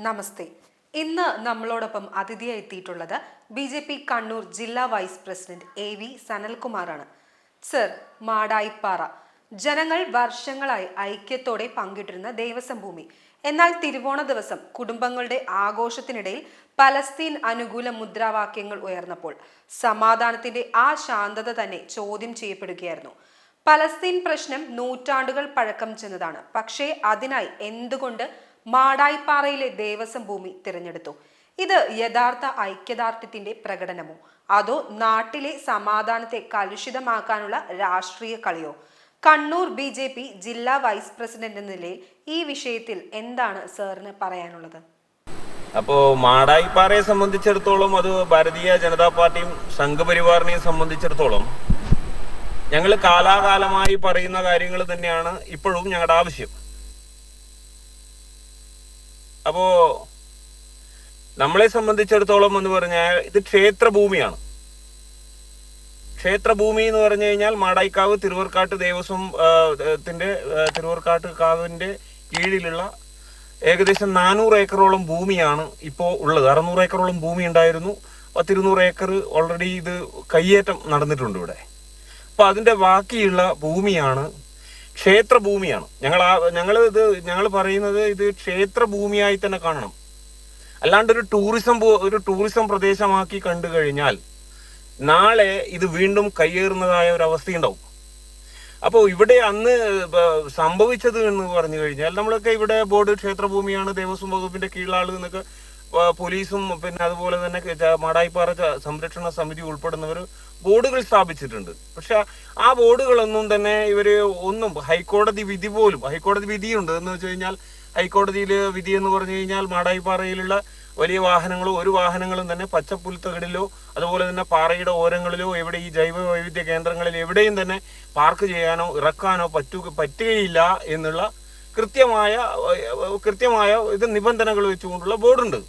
നമസ്തേ. ഇന്ന് നമ്മളോടൊപ്പം അതിഥിയായി എത്തിയിട്ടുള്ളത് BJP കണ്ണൂർ ജില്ലാ വൈസ് പ്രസിഡന്റ് AV സനൽകുമാറാണ്. സർ, മാടായിപ്പാറ ജനങ്ങൾ വർഷങ്ങളായി ഐക്യത്തോടെ പങ്കിട്ടിരുന്ന ദേവസ്വം ഭൂമി. എന്നാൽ തിരുവോണ ദിവസം കുടുംബങ്ങളുടെ ആഘോഷത്തിനിടയിൽ പലസ്തീൻ അനുകൂല മുദ്രാവാക്യങ്ങൾ ഉയർന്നപ്പോൾ സമാധാനത്തിന്റെ ആ ശാന്തത തന്നെ ചോദ്യം ചെയ്യപ്പെടുകയായിരുന്നു. പലസ്തീൻ പ്രശ്നം നൂറ്റാണ്ടുകൾ പഴക്കം ചെന്നതാണ്. പക്ഷേ അതിനായി എന്തുകൊണ്ട് മാടായിപ്പാറയിലെ ദേവസ്വം ഭൂമി തിരഞ്ഞെടുത്തു? ഇത് യഥാർത്ഥ ഐക്യദാർഢ്യത്തിന്റെ പ്രകടനമോ അതോ നാട്ടിലെ സമാധാനത്തെ കലുഷിതമാക്കാനുള്ള രാഷ്ട്രീയ കളിയോ? കണ്ണൂർ BJP ജില്ലാ വൈസ് പ്രസിഡന്റ് എന്ന നിലയിൽ ഈ വിഷയത്തിൽ എന്താണ് സാറിന് പറയാനുള്ളത്? അപ്പോ മാടായിപ്പാറയെ സംബന്ധിച്ചിടത്തോളം, അത് ഭാരതീയ ജനതാ പാർട്ടിയും സംഘപരിവാറിനെയും സംബന്ധിച്ചിടത്തോളം ഞങ്ങൾ കാലാകാലമായി പറയുന്ന കാര്യങ്ങൾ തന്നെയാണ് ഇപ്പോഴും ഞങ്ങളുടെ ആവശ്യം. അപ്പോ നമ്മളെ സംബന്ധിച്ചിടത്തോളം എന്ന് പറഞ്ഞാൽ ഇത് ക്ഷേത്രഭൂമിയാണ്. ക്ഷേത്രഭൂമി എന്ന് പറഞ്ഞു കഴിഞ്ഞാൽ മാടായിക്കാവ് തിരുവർക്കാട്ട് ദേവസ്വം തിരുവർക്കാട്ട് കാവിന്റെ കീഴിലുള്ള ഏകദേശം 400 ഏക്കറോളം ഭൂമിയാണ് ഇപ്പോൾ ഉള്ളത്. 600 ഏക്കറോളം ഭൂമി ഉണ്ടായിരുന്നു. 200 ഏക്കർ ഓൾറെഡി ഇത് കയ്യേറ്റം നടന്നിട്ടുണ്ട് ഇവിടെ. അപ്പൊ അതിന്റെ ബാക്കിയുള്ള ഭൂമിയാണ് ക്ഷേത്രഭൂമിയാണ്. ഞങ്ങൾ പറയുന്നത് ഇത് ക്ഷേത്രഭൂമിയായി തന്നെ കാണണം. അല്ലാണ്ട് ഒരു ടൂറിസം പ്രദേശമാക്കി കണ്ടു കഴിഞ്ഞാൽ നാളെ ഇത് വീണ്ടും കയ്യേറുന്നതായ ഒരു അവസ്ഥയുണ്ടാവും. അപ്പോൾ ഇവിടെ അന്ന് സംഭവിച്ചത് എന്ന് പറഞ്ഞു കഴിഞ്ഞാൽ, നമ്മളൊക്കെ ഇവിടെ ബോർഡ് ക്ഷേത്രഭൂമിയാണ്, ദേവസ്വം വകുപ്പിന്റെ കീഴിലാള് എന്നൊക്കെ പോലീസും പിന്നെ അതുപോലെ തന്നെ മാടായിപ്പാറ സംരക്ഷണ സമിതി ഉൾപ്പെടുന്നവർ ബോർഡുകൾ സ്ഥാപിച്ചിട്ടുണ്ട്. പക്ഷെ ആ ബോർഡുകളൊന്നും തന്നെ ഹൈക്കോടതി വിധിയുണ്ട് എന്ന് വെച്ച് കഴിഞ്ഞാൽ, ഹൈക്കോടതിയിൽ വിധി എന്ന് പറഞ്ഞു കഴിഞ്ഞാൽ മാടായിപ്പാറയിലുള്ള വലിയ ഒരു വാഹനങ്ങളും തന്നെ പച്ചപ്പുൽത്തകടിലോ അതുപോലെ തന്നെ പാറയുടെ ഓരങ്ങളിലോ എവിടെ ഈ ജൈവ വൈവിധ്യ കേന്ദ്രങ്ങളിൽ എവിടെയും തന്നെ പാർക്ക് ചെയ്യാനോ ഇറക്കാനോ പറ്റുകയില്ല എന്നുള്ള കൃത്യമായ ഇത് നിബന്ധനകൾ വെച്ചുകൊണ്ടുള്ള ബോർഡുണ്ട്.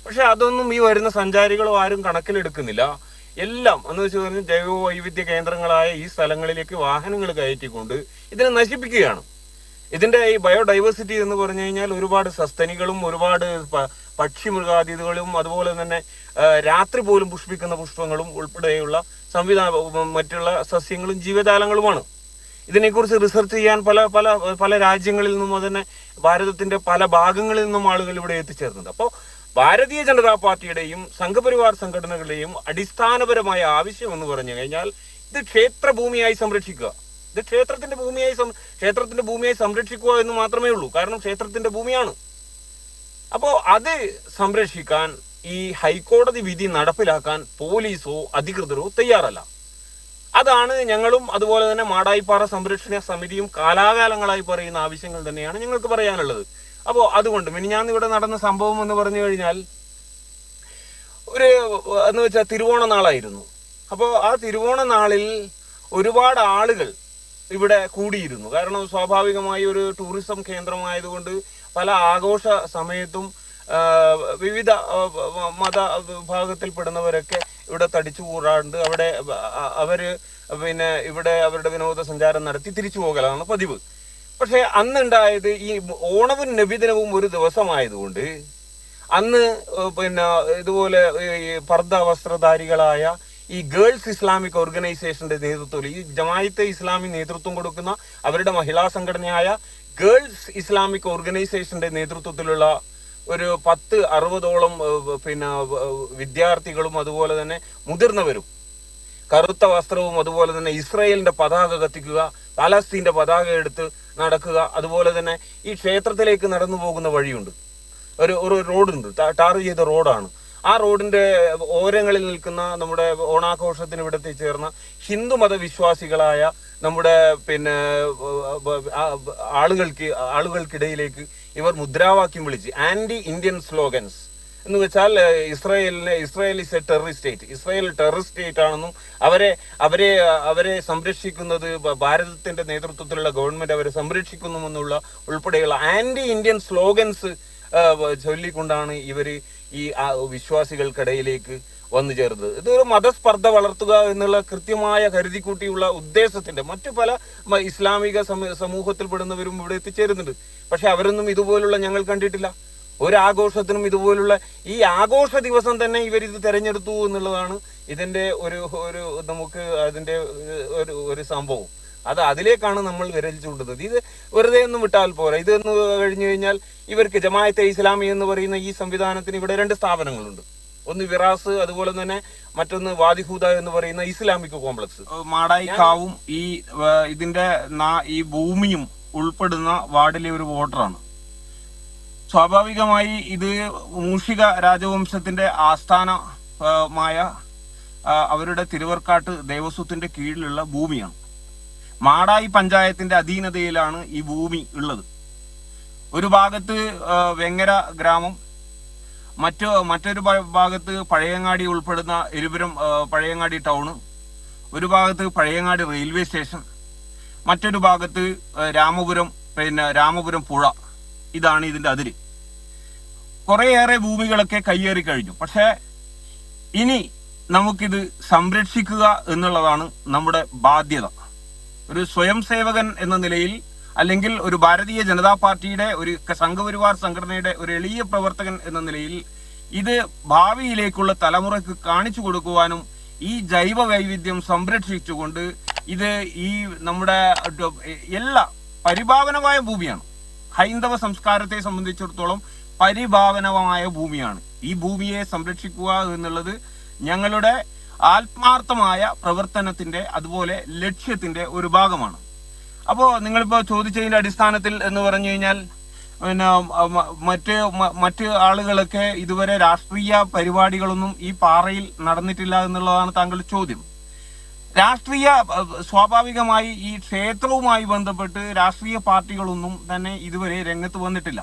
പക്ഷെ അതൊന്നും ഈ വരുന്ന സഞ്ചാരികളോ ആരും കണക്കിലെടുക്കുന്നില്ല. എല്ലാം എന്ന് വെച്ച് കഴിഞ്ഞാൽ ജൈവ വൈവിധ്യ കേന്ദ്രങ്ങളായ ഈ സ്ഥലങ്ങളിലേക്ക് വാഹനങ്ങൾ കയറ്റിക്കൊണ്ട് ഇതിനെ നശിപ്പിക്കുകയാണ്. ഇതിന്റെ ഈ ബയോഡൈവേഴ്സിറ്റി എന്ന് പറഞ്ഞു കഴിഞ്ഞാൽ ഒരുപാട് സസ്തനികളും ഒരുപാട് പക്ഷിമൃഗാദികളും അതുപോലെ തന്നെ രാത്രി പോലും പുഷ്പിക്കുന്ന പുഷ്പങ്ങളും ഉൾപ്പെടെയുള്ള മറ്റുള്ള സസ്യങ്ങളും ജീവജാലങ്ങളുമാണ്. ഇതിനെക്കുറിച്ച് റിസർച്ച് ചെയ്യാൻ പല രാജ്യങ്ങളിൽ നിന്നും അതിനെ ഭാരതത്തിന്റെ പല ഭാഗങ്ങളിൽ നിന്നും ആളുകൾ ഇവിടെ എത്തിച്ചേർന്നുണ്ട്. അപ്പോൾ ഭാരതീയ ജനതാ പാർട്ടിയുടെയും സംഘപരിവാർ സംഘടനകളുടെയും അടിസ്ഥാനപരമായ ആവശ്യം എന്ന് പറഞ്ഞു കഴിഞ്ഞാൽ ഇത് ക്ഷേത്രഭൂമിയായി സംരക്ഷിക്കുക. ഇത് ക്ഷേത്രത്തിന്റെ ഭൂമിയായി സംരക്ഷിക്കുക എന്ന് മാത്രമേ ഉള്ളൂ. കാരണം ക്ഷേത്രത്തിന്റെ ഭൂമിയാണ്. അപ്പോ അത് സംരക്ഷിക്കാൻ ഈ ഹൈക്കോടതി വിധി നടപ്പിലാക്കാൻ പോലീസോ അധികൃതരോ തയ്യാറല്ല. അതാണ് ഞങ്ങളും അതുപോലെ തന്നെ മാടായിപ്പാറ സംരക്ഷണ സമിതിയും കാലാകാലങ്ങളായി പറയുന്ന ആവശ്യങ്ങൾ തന്നെയാണ് ഞങ്ങൾക്ക് പറയാനുള്ളത്. അപ്പോൾ അതുകൊണ്ട് മിനിഞ്ഞാന്ന് ഇവിടെ നടന്ന സംഭവം എന്ന് പറഞ്ഞു കഴിഞ്ഞാൽ എന്ന് വെച്ചാൽ തിരുവോണ നാളായിരുന്നു. അപ്പോൾ ആ തിരുവോണ നാളിൽ ഒരുപാട് ആളുകൾ ഇവിടെ കൂടിയിരുന്നു. കാരണം സ്വാഭാവികമായി ഒരു ടൂറിസം കേന്ദ്രമായതുകൊണ്ട് പല ആഘോഷ സമയത്തും വിവിധ മത വിഭാഗത്തിൽപ്പെടുന്നവരൊക്കെ ഇവിടെ തടിച്ചു കൂടാണ്ട് അവര് പിന്നെ ഇവിടെ അവരുടെ വിനോദസഞ്ചാരം നടത്തി തിരിച്ചു പോകലാണ് പതിവ്. പക്ഷെ അന്നുണ്ടായത് ഈ ഓണവും നബിദിനവും ഒരു ദിവസമായതുകൊണ്ട് അന്ന് പിന്നെ ഇതുപോലെ ഈ പർദ്ദ വസ്ത്രധാരികളായ ഈ ഗേൾസ് ഇസ്ലാമിക് ഓർഗനൈസേഷന്റെ നേതൃത്വത്തിൽ ഈ ജമാഅത്തെ ഇസ്ലാമി നേതൃത്വം കൊടുക്കുന്ന അവരുടെ മഹിളാ സംഘടനയായ ഗേൾസ് ഇസ്ലാമിക് ഓർഗനൈസേഷന്റെ നേതൃത്വത്തിലുള്ള ഒരു 10-60ഓളം പിന്നെ വിദ്യാർത്ഥികളും അതുപോലെ തന്നെ മുതിർന്നവരും കറുത്ത വസ്ത്രവും അതുപോലെ തന്നെ ഇസ്രായേലിന്റെ പതാക കത്തിക്കുക, പാലസ്തീന്റെ പതാക എടുത്ത് നടക്കുക. അതുപോലെ തന്നെ ഈ ക്ഷേത്രത്തിലേക്ക് നടന്നു പോകുന്ന വഴിയുണ്ട്, ഒരു റോഡുണ്ട്, ടാർ ചെയ്ത റോഡാണ്. ആ റോഡിന്റെ ഓരങ്ങളിൽ നിൽക്കുന്ന നമ്മുടെ ഓണാഘോഷത്തിന് ഇവിടെ എത്തിച്ചേർന്ന ഹിന്ദുമത വിശ്വാസികളായ നമ്മുടെ പിന്നെ ആളുകൾക്കിടയിലേക്ക് ഇവർ മുദ്രാവാക്യം വിളിച്ച് ആന്റി ഇന്ത്യൻ സ്ലോഗൻസ് എന്ന് വെച്ചാൽ Israel is A terrorist state, Israel terrorist state ആണെന്നും അവരെ സംരക്ഷിക്കുന്നത് ഭാരതത്തിന്റെ നേതൃത്വത്തിലുള്ള ഗവൺമെന്റ് അവരെ സംരക്ഷിക്കുന്നുമെന്നുള്ള ഉൾപ്പെടെയുള്ള ആന്റി ഇന്ത്യൻ സ്ലോഗൻസ് ചൊല്ലിക്കൊണ്ടാണ് ഇവര് ഈ വിശ്വാസികൾക്കിടയിലേക്ക് വന്നു ചേർന്നത്. ഇതൊരു മതസ്പർദ്ധ വളർത്തുക എന്നുള്ള കൃത്യമായ കരുതിക്കൂട്ടിയുള്ള ഉദ്ദേശത്തിന്റെ മറ്റു പല ഇസ്ലാമിക സമൂഹത്തിൽപ്പെടുന്നവരും ഇവിടെ എത്തിച്ചേരുന്നുണ്ട്. പക്ഷെ അവരൊന്നും ഇതുപോലുള്ള ഞങ്ങൾ കണ്ടിട്ടില്ല. ഒരു ആഘോഷത്തിനും ഇതുപോലുള്ള ഈ ആഘോഷ ദിവസം തന്നെ ഇവരിത് തെരഞ്ഞെടുത്തു എന്നുള്ളതാണ് ഇതിന്റെ ഒരു ഒരു നമുക്ക് അതിന്റെ ഒരു സംഭവം. അതിലേക്കാണ് നമ്മൾ വിരൽ ചൂണ്ടുന്നത്. ഇത് വെറുതെ ഒന്നും വിട്ടാൽ പോരാ. ഇതെന്ന് കഴിഞ്ഞു കഴിഞ്ഞാൽ ഇവർക്ക് ജമാഅത്തെ ഇസ്ലാമി എന്ന് പറയുന്ന ഈ സംവിധാനത്തിന് ഇവിടെ 2 സ്ഥാപനങ്ങളുണ്ട്. ഒന്ന് വിറാസ്, അതുപോലെ തന്നെ മറ്റൊന്ന് വാദിഹൂദ എന്ന് പറയുന്ന ഇസ്ലാമിക് കോംപ്ലക്സ്. മാടായിക്കാവും ഇതിന്റെ ഈ ഭൂമിയും ഉൾപ്പെടുന്ന വാർഡിലെ ഒരു വോട്ടറാണ്. സ്വാഭാവികമായി ഇത് മൂഷിക രാജവംശത്തിന്റെ ആസ്ഥാനമായ അവരുടെ തിരുവർക്കാട്ട് ദേവസ്വത്തിന്റെ കീഴിലുള്ള ഭൂമിയാണ്. മാടായി പഞ്ചായത്തിന്റെ അധീനതയിലാണ് ഈ ഭൂമി ഉള്ളത്. ഒരു ഭാഗത്ത് വെങ്ങര ഗ്രാമം, മറ്റൊരു ഭാഗത്ത് പഴയങ്ങാടി ഉൾപ്പെടുന്ന എരുപുരം പഴയങ്ങാടി ടൗണ്, ഒരു ഭാഗത്ത് പഴയങ്ങാടി റെയിൽവേ സ്റ്റേഷൻ, മറ്റൊരു ഭാഗത്ത് രാമപുരം പുഴ. ഇതാണ് ഇതിന്റെ അതിര്. കുറേയേറെ ഭൂമികളൊക്കെ കയ്യേറി കഴിഞ്ഞു. പക്ഷേ ഇനി നമുക്കിത് സംരക്ഷിക്കുക എന്നുള്ളതാണ് നമ്മുടെ ബാധ്യത. ഒരു സ്വയം സേവകൻ എന്ന നിലയിൽ, അല്ലെങ്കിൽ ഒരു ഭാരതീയ ജനതാ പാർട്ടിയുടെ ഒരു സംഘപരിവാർ സംഘടനയുടെ ഒരു എളിയ പ്രവർത്തകൻ എന്ന നിലയിൽ ഇത് ഭാവിയിലേക്കുള്ള തലമുറയ്ക്ക് കാണിച്ചു കൊടുക്കുവാനും ഈ ജൈവ വൈവിധ്യം സംരക്ഷിച്ചുകൊണ്ട് ഇത് ഈ നമ്മുടെ എല്ലാ പരിഭാവനമായ ഭൂമിയാണ്. ഹൈന്ദവ സംസ്കാരത്തെ സംബന്ധിച്ചിടത്തോളം പരിഭാവനമായ ഭൂമിയാണ്. ഈ ഭൂമിയെ സംരക്ഷിക്കുക എന്നുള്ളത് ഞങ്ങളുടെ ആത്മാർത്ഥമായ പ്രവർത്തനത്തിന്റെ അതുപോലെ ലക്ഷ്യത്തിന്റെ ഒരു ഭാഗമാണ്. അപ്പോൾ നിങ്ങളിപ്പോൾ ചോദിച്ചതിന്റെ അടിസ്ഥാനത്തിൽ എന്ന് പറഞ്ഞു കഴിഞ്ഞാൽ മറ്റ് ആളുകളൊക്കെ ഇതുവരെ രാഷ്ട്രീയ പരിപാടികളൊന്നും ഈ പാറയിൽ നടന്നിട്ടില്ല എന്നുള്ളതാണ് താങ്കളുടെ ചോദ്യം. സ്വാഭാവികമായി ഈ ക്ഷേത്രവുമായി ബന്ധപ്പെട്ട് രാഷ്ട്രീയ പാർട്ടികളൊന്നും തന്നെ ഇതുവരെ രംഗത്ത് വന്നിട്ടില്ല.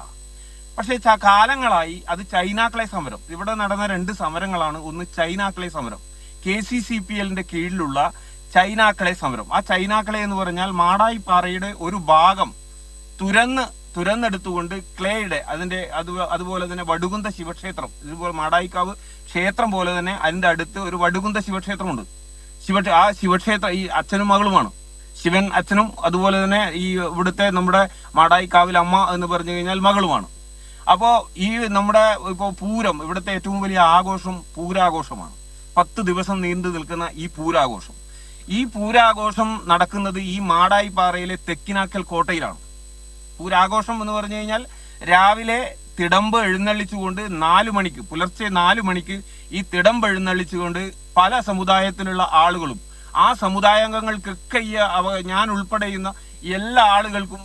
പക്ഷേ കാലങ്ങളായി അത് ചൈനാക്കളെ സമരം, ഇവിടെ നടന്ന 2 സമരങ്ങളാണ്. ഒന്ന് ചൈനാക്കളെ സമരം, KCCPLന്റെ കീഴിലുള്ള ചൈനാക്കളെ സമരം. ആ ചൈനാക്കളെ എന്ന് പറഞ്ഞാൽ മാടായി പാറയുടെ ഒരു ഭാഗം തുരന്നെടുത്തുകൊണ്ട് ക്ലേയുടെ അതുപോലെ തന്നെ വടുകുന്ത ശിവക്ഷേത്രം, ഇതുപോലെ മാടായിക്കാവ് ക്ഷേത്രം പോലെ തന്നെ അതിന്റെ അടുത്ത് ഒരു വടുകുന്ത ശിവക്ഷേത്രമുണ്ട്. ആ ശിവക്ഷേത്രം ഈ അച്ഛനും മകളുമാണ്. ശിവൻ അച്ഛനും അതുപോലെ തന്നെ ഈ ഇവിടുത്തെ നമ്മുടെ മാടായിക്കാവിൽ അമ്മ എന്ന് പറഞ്ഞു കഴിഞ്ഞാൽ മകളുമാണ്. അപ്പോ ഈ നമ്മുടെ ഇപ്പോ പൂരം, ഇവിടുത്തെ ഏറ്റവും വലിയ ആഘോഷം പൂരാഘോഷമാണ്. 10 ദിവസം നീണ്ടു നിൽക്കുന്ന ഈ പൂരാഘോഷം. ഈ പൂരാഘോഷം നടക്കുന്നത് ഈ മാടായിപ്പാറയിലെ തെക്കിനാക്കൽ കോട്ടയിലാണ്. പൂരാഘോഷം എന്ന് പറഞ്ഞു കഴിഞ്ഞാൽ രാവിലെ തിടമ്പ് എഴുന്നള്ളിച്ചുകൊണ്ട് പുലർച്ചെ 4 മണിക്ക് ഈ തിടമ്പ് എഴുന്നള്ളിച്ചുകൊണ്ട് പല സമുദായത്തിലുള്ള ആളുകളും, ആ സമുദായാംഗങ്ങൾക്കൊക്കെ ഞാൻ ഉൾപ്പെടെയുന്ന എല്ലാ ആളുകൾക്കും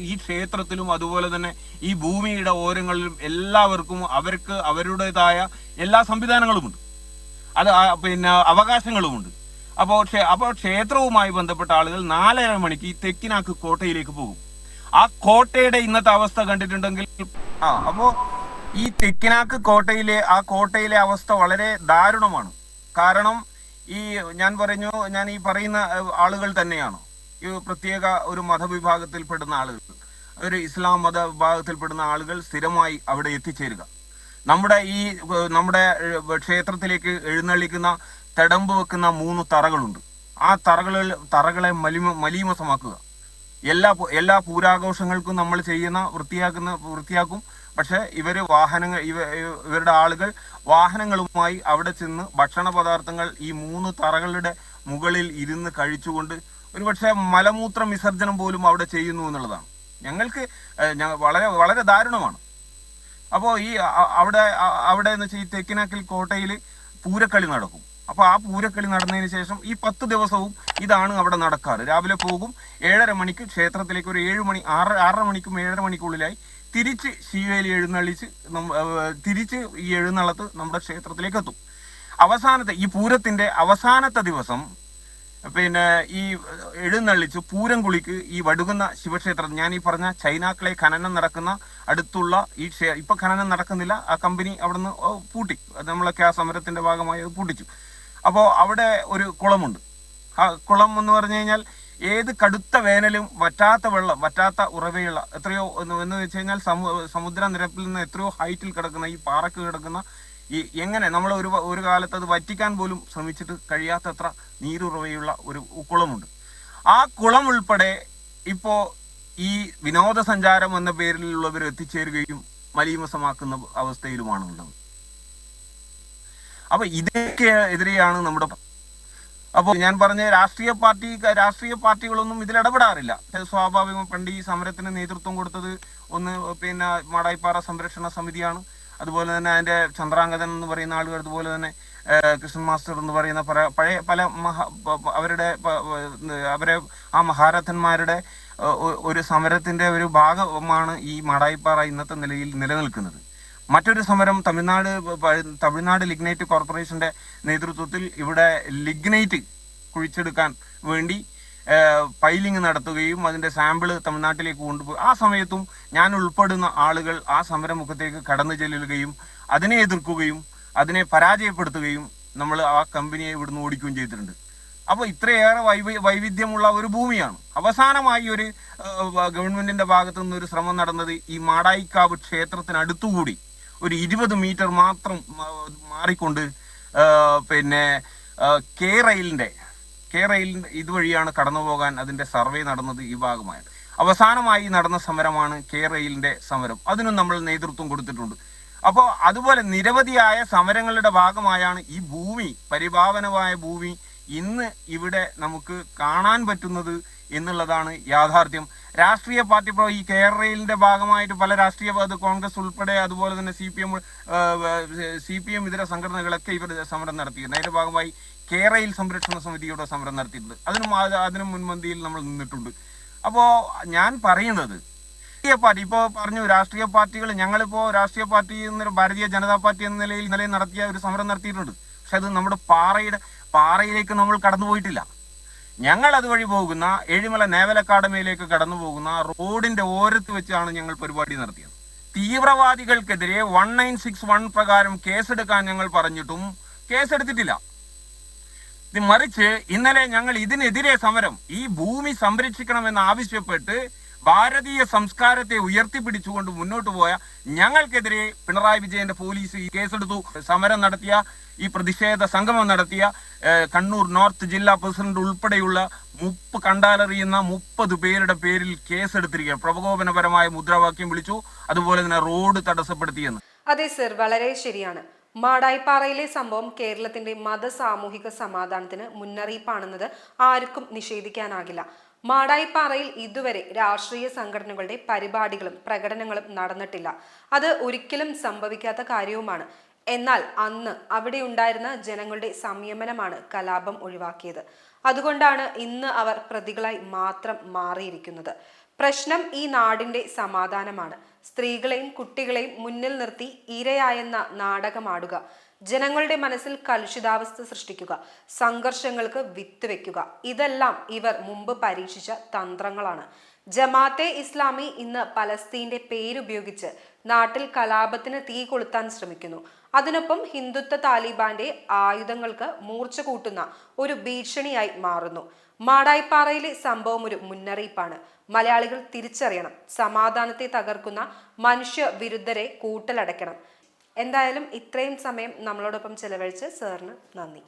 ഈ ക്ഷേത്രത്തിലും അതുപോലെ തന്നെ ഈ ഭൂമിയുടെ ഓരങ്ങളിലും എല്ലാവർക്കും അവരുടേതായ എല്ലാ സംവിധാനങ്ങളുമുണ്ട്, അവകാശങ്ങളുമുണ്ട്. അപ്പോൾ ക്ഷേത്രവുമായി ബന്ധപ്പെട്ട ആളുകൾ 4:30 മണിക്ക് ഈ തെക്കിനാക്ക് കോട്ടയിലേക്ക് പോകും. ആ കോട്ടയുടെ ഇന്നത്തെ അവസ്ഥ കണ്ടിട്ടുണ്ടെങ്കിൽ അപ്പോ ഈ തെക്കിനാക്ക് കോട്ടയിലെ അവസ്ഥ വളരെ ദാരുണമാണ്. കാരണം ഞാൻ ഈ പറയുന്ന ആളുകൾ തന്നെയാണ് ഈ പ്രത്യേക ഒരു മതവിഭാഗത്തിൽപ്പെടുന്ന ആളുകൾ, ഒരു ഇസ്ലാം മത വിഭാഗത്തിൽപ്പെടുന്ന ആളുകൾ സ്ഥിരമായി അവിടെ എത്തിച്ചേരുക. നമ്മുടെ ക്ഷേത്രത്തിലേക്ക് എഴുന്നള്ളിക്കുന്ന തെടമ്പ് വെക്കുന്ന 3 തറകളുണ്ട്. ആ തറകളെ മലീമസമാക്കുക. എല്ലാ പൂരാഘോഷങ്ങൾക്കും നമ്മൾ വൃത്തിയാക്കും. പക്ഷെ ഇവരുടെ ആളുകൾ വാഹനങ്ങളുമായി അവിടെ ചെന്ന് ഭക്ഷണ പദാർത്ഥങ്ങൾ ഈ 3 തറകളുടെ മുകളിൽ ഇരുന്ന് കഴിച്ചുകൊണ്ട് ഒരുപക്ഷെ മലമൂത്ര വിസർജനം പോലും അവിടെ ചെയ്യുന്നു എന്നുള്ളതാണ്. ഞങ്ങൾക്ക് വളരെ വളരെ ദാരുണമാണ്. അപ്പോൾ അവിടെ എന്ന് വെച്ചാൽ ഈ തെക്കിനാക്കൽ കോട്ടയിൽ പൂരക്കളി നടക്കും. അപ്പോൾ ആ പൂരക്കളി നടന്നതിന് ശേഷം ഈ 10 ദിവസവും ഇതാണ് അവിടെ നടക്കാറ്. രാവിലെ പോകും, 7:30 മണിക്ക് ക്ഷേത്രത്തിലേക്ക്, ഒരു 7 മണി 6:30 മണിക്കും 7:30 മണിക്കുള്ളിലായി തിരിച്ച് ശീവേലി എഴുന്നള്ളിച്ച് തിരിച്ച് ഈ എഴുന്നള്ളത്ത് നമ്മുടെ ക്ഷേത്രത്തിലേക്ക് എത്തും. ഈ പൂരത്തിന്റെ അവസാനത്തെ ദിവസം ഈ എഴുന്നള്ളിച്ച് പൂരം കുളിക്ക് ഈ വടുകുന്ന ശിവക്ഷേത്രം, ഞാൻ ഈ പറഞ്ഞ ചൈനാക്കളെ ഖനനം നടക്കുന്ന അടുത്തുള്ള ഇപ്പൊ ഖനനം നടക്കുന്നില്ല, ആ കമ്പനി അവിടുന്ന് പൂട്ടി, നമ്മളൊക്കെ ആ സമരത്തിന്റെ ഭാഗമായി അത് പൂട്ടിച്ചു. അപ്പോൾ അവിടെ ഒരു കുളമുണ്ട്. ആ കുളം എന്ന് പറഞ്ഞു കഴിഞ്ഞാൽ ഏത് കടുത്ത വേനലും വറ്റാത്ത ഉറവയുള്ള എത്രയോ എന്ന് വെച്ച് കഴിഞ്ഞാൽ സമുദ്രനിരപ്പിൽ നിന്ന് എത്രയോ ഹൈറ്റിൽ കിടക്കുന്ന ഈ പാറക്ക് കിടക്കുന്ന എങ്ങനെ നമ്മൾ ഒരു കാലത്ത് അത് വറ്റിക്കാൻ പോലും ശ്രമിച്ചിട്ട് കഴിയാത്തത്ര നീരുറവയുള്ള ഒരു കുളമുണ്ട്. ആ കുളം ഉൾപ്പെടെ ഇപ്പോ ഈ വിനോദസഞ്ചാരം എന്ന പേരിലുള്ളവർ എത്തിച്ചേരുകയും മലീമസമാക്കുന്ന അവസ്ഥയിലുമാണുള്ളത്. അപ്പൊ ഇതിനൊക്കെ എതിരെയാണ് നമ്മുടെ. അപ്പോൾ ഞാൻ പറഞ്ഞ രാഷ്ട്രീയ പാർട്ടികളൊന്നും ഇതിൽ ഇടപെടാറില്ല. സ്വാഭാവികം പണ്ട് ഈ സമരത്തിന് നേതൃത്വം കൊടുത്തത് ഒന്ന് പിന്നെ മാടായിപ്പാറ സംരക്ഷണ സമിതിയാണ്. അതുപോലെ തന്നെ അതിന്റെ ചന്ദ്രാംഗതൻ എന്ന് പറയുന്ന ആളുകൾ, അതുപോലെ തന്നെ കൃഷ്ണൻ മാസ്റ്റർ എന്ന് പറയുന്ന പഴയ പല അവരെ ആ മഹാരഥന്മാരുടെ ഒരു സമരത്തിന്റെ ഒരു ഭാഗമാണ് ഈ മാടായിപ്പാറ ഇന്നത്തെ നിലയിൽ നിലനിൽക്കുന്നത്. മറ്റൊരു സമരം തമിഴ്നാട് ലിഗ്നൈറ്റ് കോർപ്പറേഷന്റെ നേതൃത്വത്തിൽ ഇവിടെ ലിഗ്നൈറ്റ് കുഴിച്ചെടുക്കാൻ വേണ്ടി പൈലിംഗ് നടത്തുകയും അതിന്റെ സാമ്പിള് തമിഴ്നാട്ടിലേക്ക് കൊണ്ടുപോയി ആ സമയത്തും ഞാൻ ഉൾപ്പെടുന്ന ആളുകൾ ആ സമരമുഖത്തേക്ക് കടന്നു ചെല്ലുകയും അതിനെ എതിർക്കുകയും അതിനെ പരാജയപ്പെടുത്തുകയും നമ്മൾ ആ കമ്പനിയെ ഇവിടുന്ന് ഓടിക്കുകയും ചെയ്തിട്ടുണ്ട്. അപ്പോൾ ഇത്രയേറെ വൈവിധ്യമുള്ള ഒരു ഭൂമിയാണ്. അവസാനമായി ഒരു ഗവൺമെന്റിന്റെ ഭാഗത്തു നിന്നൊരു ശ്രമം നടന്നത് ഈ മാടായിക്കാവ് ക്ഷേത്രത്തിനടുത്തുകൂടി ഒരു 20 മീറ്റർ മാത്രം മാറിക്കൊണ്ട് പിന്നെ കെ റെയിലിന്റെ ഇതുവഴിയാണ് കടന്നു പോകാൻ അതിന്റെ സർവേ നടന്നത്. ഈ ഭാഗമായിട്ട് അവസാനമായി നടന്ന സമരമാണ് കെ റെയിലിന്റെ സമരം. അതിനും നമ്മൾ നേതൃത്വം കൊടുത്തിട്ടുണ്ട്. അപ്പോൾ അതുപോലെ നിരവധിയായ സമരങ്ങളുടെ ഭാഗമായാണ് ഈ ഭൂമി, പരിപാവനമായ ഭൂമി ഇന്ന് ഇവിടെ നമുക്ക് കാണാൻ പറ്റുന്നത് എന്നുള്ളതാണ് യാഥാർത്ഥ്യം. രാഷ്ട്രീയ പാർട്ടി ഇപ്പോൾ ഈ കേരളയിലിന്റെ ഭാഗമായിട്ട് പല രാഷ്ട്രീയ കോൺഗ്രസ് ഉൾപ്പെടെ അതുപോലെ തന്നെ സി പി എം ഇതര സംഘടനകളൊക്കെ ഇവർ സമരം നടത്തിയിരുന്നു. അതിന്റെ ഭാഗമായി കേരളയിൽ സംരക്ഷണ സമിതിയുടെ സമരം നടത്തിയിട്ടുണ്ട്. അതിനും മുൻപന്തിയിൽ നമ്മൾ നിന്നിട്ടുണ്ട്. അപ്പോൾ ഞാൻ പറയുന്നത് രാഷ്ട്രീയ പാർട്ടി ഇപ്പോൾ പറഞ്ഞു, രാഷ്ട്രീയ പാർട്ടികൾ ഞങ്ങളിപ്പോൾ രാഷ്ട്രീയ പാർട്ടി ഭാരതീയ ജനതാ പാർട്ടി എന്ന നിലയിൽ നടത്തിയ ഒരു സമരം നടത്തിയിട്ടുണ്ട്. പക്ഷെ അത് നമ്മുടെ പാറയിലേക്ക് നമ്മൾ കടന്നുപോയിട്ടില്ല. ഞങ്ങൾ അതുവഴി പോകുന്ന ഏഴിമല നേവൽ അക്കാഡമിയിലേക്ക് കടന്നു പോകുന്ന റോഡിന്റെ ഓരത്ത് വെച്ചാണ് ഞങ്ങൾ പരിപാടി നടത്തിയത്. തീവ്രവാദികൾക്കെതിരെ 1961 പ്രകാരം കേസെടുക്കാൻ ഞങ്ങൾ പറഞ്ഞിട്ടും കേസെടുത്തിട്ടില്ല. മറിച്ച് ഇന്നലെ ഞങ്ങൾ ഇതിനെതിരെ സമരം, ഈ ഭൂമി സംരക്ഷിക്കണമെന്ന് ആവശ്യപ്പെട്ട് ഭാരതീയ സംസ്കാരത്തെ ഉയർത്തിപ്പിടിച്ചുകൊണ്ട് മുന്നോട്ട് പോയ ഞങ്ങൾക്കെതിരെ പിണറായി വിജയന്റെ പോലീസ് ഈ കേസെടുത്തു. സമരം നടത്തിയ ഈ പ്രതിഷേധ സംഗമം നടത്തിയ കണ്ണൂർ നോർത്ത് ജില്ലാ പ്രസിഡന്റ് ഉൾപ്പെടെയുള്ള കണ്ടാലറിയുന്ന 30 പേരുടെ പേരിൽ കേസെടുത്തിരിക്കുക. പ്രകോപനപരമായ മുദ്രാവാക്യം വിളിച്ചു, അതുപോലെ തന്നെ റോഡ് തടസ്സപ്പെടുത്തിയെന്ന്. അതെ സർ, വളരെ ശരിയാണ്. മാടായിപ്പാറയിലെ സംഭവം കേരളത്തിന്റെ സാമൂഹിക സമാധാനത്തിന് മുന്നറിയിപ്പാണെന്നത് ആർക്കും നിഷേധിക്കാനാകില്ല. മാടായിപ്പാറയിൽ ഇതുവരെ രാഷ്ട്രീയ സംഘടനകളുടെ പരിപാടികളും പ്രകടനങ്ങളും നടന്നിട്ടില്ല. അത് ഒരിക്കലും സംഭവിക്കാത്ത കാര്യവുമാണ്. എന്നാൽ അന്ന് അവിടെ ഉണ്ടായിരുന്ന ജനങ്ങളുടെ സംയമനമാണ് കലാപം ഒഴിവാക്കിയത്. അതുകൊണ്ടാണ് ഇന്ന് അവർ പ്രതികളായി മാത്രം മാറിയിരിക്കുന്നത്. പ്രശ്നം ഈ നാടിന്റെ സമാധാനമാണ്. സ്ത്രീകളെയും കുട്ടികളെയും മുന്നിൽ നിർത്തി ഇരയായെന്ന നാടകമാടുക, ജനങ്ങളുടെ മനസ്സിൽ കലുഷിതാവസ്ഥ സൃഷ്ടിക്കുക, സംഘർഷങ്ങൾക്ക് വിത്ത് വെക്കുക, ഇതെല്ലാം ഇവർ മുമ്പ് പരീക്ഷിച്ച തന്ത്രങ്ങളാണ്. ജമാഅത്തെ ഇസ്ലാമി ഇന്ന് പലസ്തീന്റെ പേരുപയോഗിച്ച് നാട്ടിൽ കലാപത്തിന് തീ കൊളുത്താൻ ശ്രമിക്കുന്നു. അതിനൊപ്പം ഹിന്ദുത്വ താലിബാന്റെ ആയുധങ്ങൾക്ക് മൂർച്ച കൂട്ടുന്ന ഒരു ഭീഷണിയായി മാറുന്നു. മാടായിപ്പാറയിലെ സംഭവം ഒരു മുന്നറിയിപ്പാണ്. മലയാളികൾ തിരിച്ചറിയണം, സമാധാനത്തെ തകർക്കുന്ന മനുഷ്യ വിരുദ്ധരെ കൂട്ടിലടയ്ക്കണം. എന്തായാലും ഇത്രയും സമയം നമ്മളോടൊപ്പം ചെലവഴിച്ച് സാറിന് നന്ദി.